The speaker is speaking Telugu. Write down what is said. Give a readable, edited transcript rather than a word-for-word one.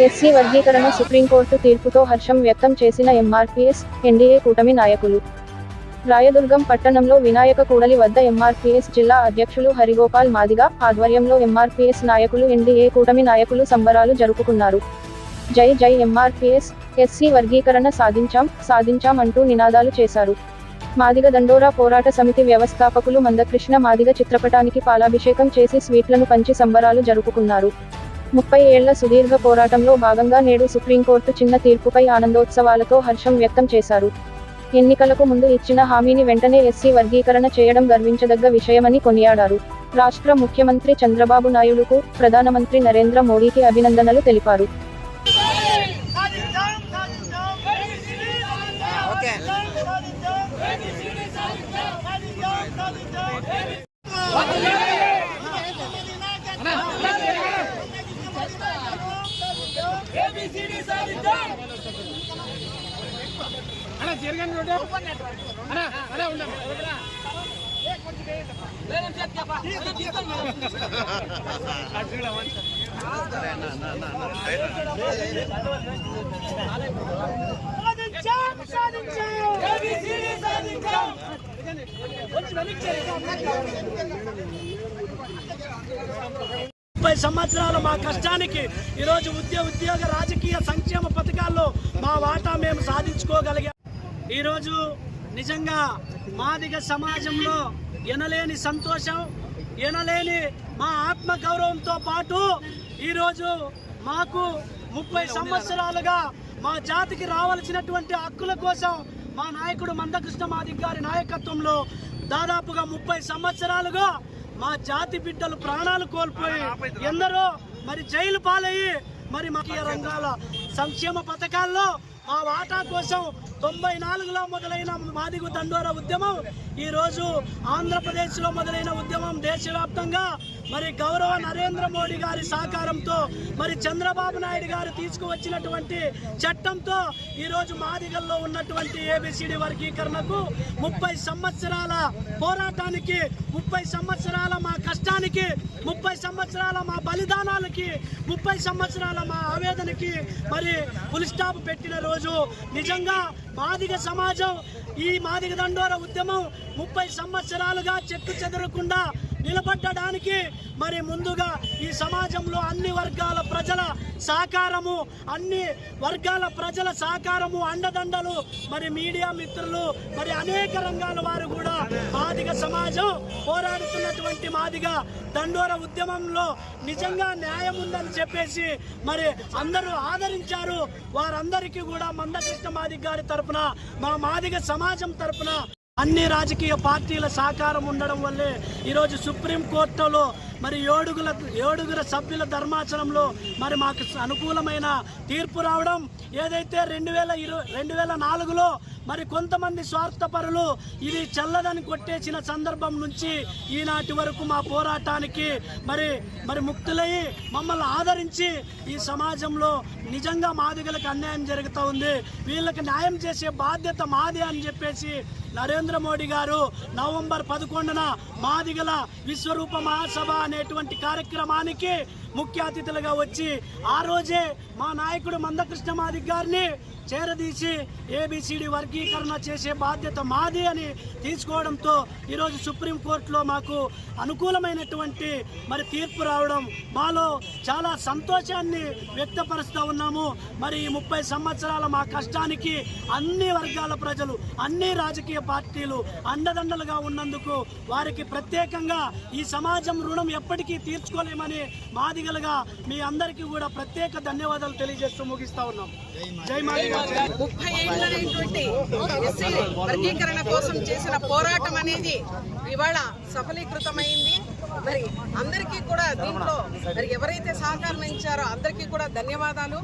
ఎస్సీ వర్గీకరణ సుప్రీంకోర్టు తీర్పుతో హర్షం వ్యక్తం చేసిన ఎంఆర్పీఎస్, ఎన్డీఏ కూటమి నాయకులు. రాయదుర్గం పట్టణంలో వినాయక కూడలి వద్ద ఎంఆర్పీఎస్ జిల్లా అధ్యక్షులు హరిగోపాల్ మాదిగ ఆధ్వర్యంలో ఎంఆర్పీఎస్ నాయకులు, ఎన్డీఏ కూటమి నాయకులు సంబరాలు జరుపుకున్నారు. జై జై ఎంఆర్పీఎస్, ఎస్సీ వర్గీకరణ సాధించాం సాధించాం అంటూ నినాదాలు చేశారు. మాదిగ దండోరా పోరాట సమితి వ్యవస్థాపకులు మందకృష్ణ మాదిగ చిత్రపటానికి పాలాభిషేకం చేసి స్వీట్లను పంచి సంబరాలు జరుపుకున్నారు. 30 ఏళ్ల సుదీర్ఘ పోరాటంలో భాగంగా నేడు సుప్రీంకోర్టు చిన్న తీర్పుపై ఆనందోత్సవాలతో హర్షం వ్యక్తం చేశారు. ఎన్నికలకు ముందు ఇచ్చిన హామీని వెంటనే ఎస్సీ వర్గీకరణ చేయడం గర్వించదగ్గ విషయమని కొనియాడారు. రాష్ట్ర ముఖ్యమంత్రి చంద్రబాబు నాయుడుకు, ప్రధానమంత్రి నరేంద్ర మోడీకి అభినందనలు తెలిపారు. సంవత్సరాలు మా కష్టానికి ఈరోజు ఉద్యోగ రాజకీయ సంక్షేమ పథకాల్లో మా వాటా మేము సాధించుకోగలిగాం. ఈరోజు నిజంగా మాదిగ సమాజంలో ఎనలేని సంతోషం, ఎనలేని మా ఆత్మగౌరవంతో పాటు ఈరోజు మాకు 30 సంవత్సరాలుగా మా జాతికి రావాల్సినటువంటి హక్కుల కోసం మా నాయకుడు మందకృష్ణ మాదిగ గారి నాయకత్వంలో దాదాపుగా 30 సంవత్సరాలుగా మా జాతి బిడ్డలు ప్రాణాలు కోల్పోయి ఎందరో మరి జైలు పాలయ్యి మరి మా రంగాల సంక్షేమ పథకాల్లో మా వాటా కోసం 94లో మొదలైన మాదిగ దండోరా ఉద్యమం ఈరోజు ఆంధ్రప్రదేశ్లో మొదలైన ఉద్యమం దేశవ్యాప్తంగా మరి గౌరవ నరేంద్ర మోడీ గారి సహకారంతో మరి చంద్రబాబు నాయుడు గారు తీసుకువచ్చినటువంటి చట్టంతో ఈరోజు మాదిగల్లో ఉన్నటువంటి ఏబిసిడి వర్గీకరణకు 30 సంవత్సరాల పోరాటానికి, 30 సంవత్సరాల మా కష్టానికి, 30 సంవత్సరాల మా బలిదానాలకి, 30 సంవత్సరాల మా ఆవేదనకి మరి ఫుల్ స్టాప్ పెట్టిన రోజు. నిజంగా మాదిగ సమాజం ఈ మాదిగ దండోరా ఉద్యమం 30 సంవత్సరాలుగా చెక్కు చెదరకుండా నిలబడడానికి మరి ముందుగా ఈ సమాజంలో అన్ని వర్గాల ప్రజల సహకారము, అండదండలు మరి మీడియా మిత్రులు మరి అనేక రంగాల వారు కూడా మాదిగ సమాజం పోరాడుతున్నటువంటి మాదిగ దండోరా ఉద్యమంలో నిజంగా న్యాయం ఉందని చెప్పేసి మరి అందరూ ఆదరించారు. వారందరికీ కూడా మందకృష్ణ మాదిగ గారి తరపున, మా మాదిగ సమాజం తరపున అన్ని రాజకీయ పార్టీల సహకారం ఉండడం వల్లే ఈరోజు సుప్రీంకోర్టులో మరి ఏడుగురు సభ్యుల ధర్మాసనంలో మరి మాకు అనుకూలమైన తీర్పు రావడం. ఏదైతే 2004లో మరి కొంతమంది స్వార్థపరులు ఇది చల్లదని కొట్టేసిన సందర్భం నుంచి ఈనాటి వరకు మా పోరాటానికి మరి ముక్తులయ్యి మమ్మల్ని ఆదరించి ఈ సమాజంలో నిజంగా మాదిగలకు అన్యాయం జరుగుతూ ఉంది, వీళ్ళకి న్యాయం చేసే బాధ్యత మాది అని చెప్పేసి నరేంద్ర మోడీ గారు నవంబర్ 11న మాదిగల విశ్వరూప మహాసభ అనేటువంటి కార్యక్రమానికి ముఖ్య అతిథులుగా వచ్చి ఆ రోజే మా నాయకుడు మందకృష్ణ మాదిగ గారిని చేరదీసి ఏబిసిడి వర్గీకరణ చేసే బాధ్యత మాది అని తీసుకోవడంతో ఈరోజు సుప్రీంకోర్టులో మాకు అనుకూలమైనటువంటి మరి తీర్పు రావడం మాలో చాలా సంతోషాన్ని వ్యక్తపరుస్తూ ఉన్నాము. మరి ఈ 30 సంవత్సరాల మా కష్టానికి అన్ని వర్గాల ప్రజలు, అన్ని రాజకీయ పార్టీలు అండదండలుగా ఉన్నందుకు వారికి ప్రత్యేకంగా ఈ సమాజం రుణం ఎప్పటికీ తీర్చుకోలేమని మాదిగలుగా మీ అందరికీ కూడా ప్రత్యేక ధన్యవాదాలు తెలియజేస్తూ ముగిస్తా ఉన్నాం. జై మాదిగ. 30 ఏళ్ళైనటువంటి ఎస్సీ వర్గీకరణ కోసం చేసిన పోరాటం అనేది ఇవాళ సఫలీకృతమైంది. మరి అందరికీ కూడా దీంట్లో మరి ఎవరైతే సహకారం ఇచ్చారో అందరికీ కూడా ధన్యవాదాలు.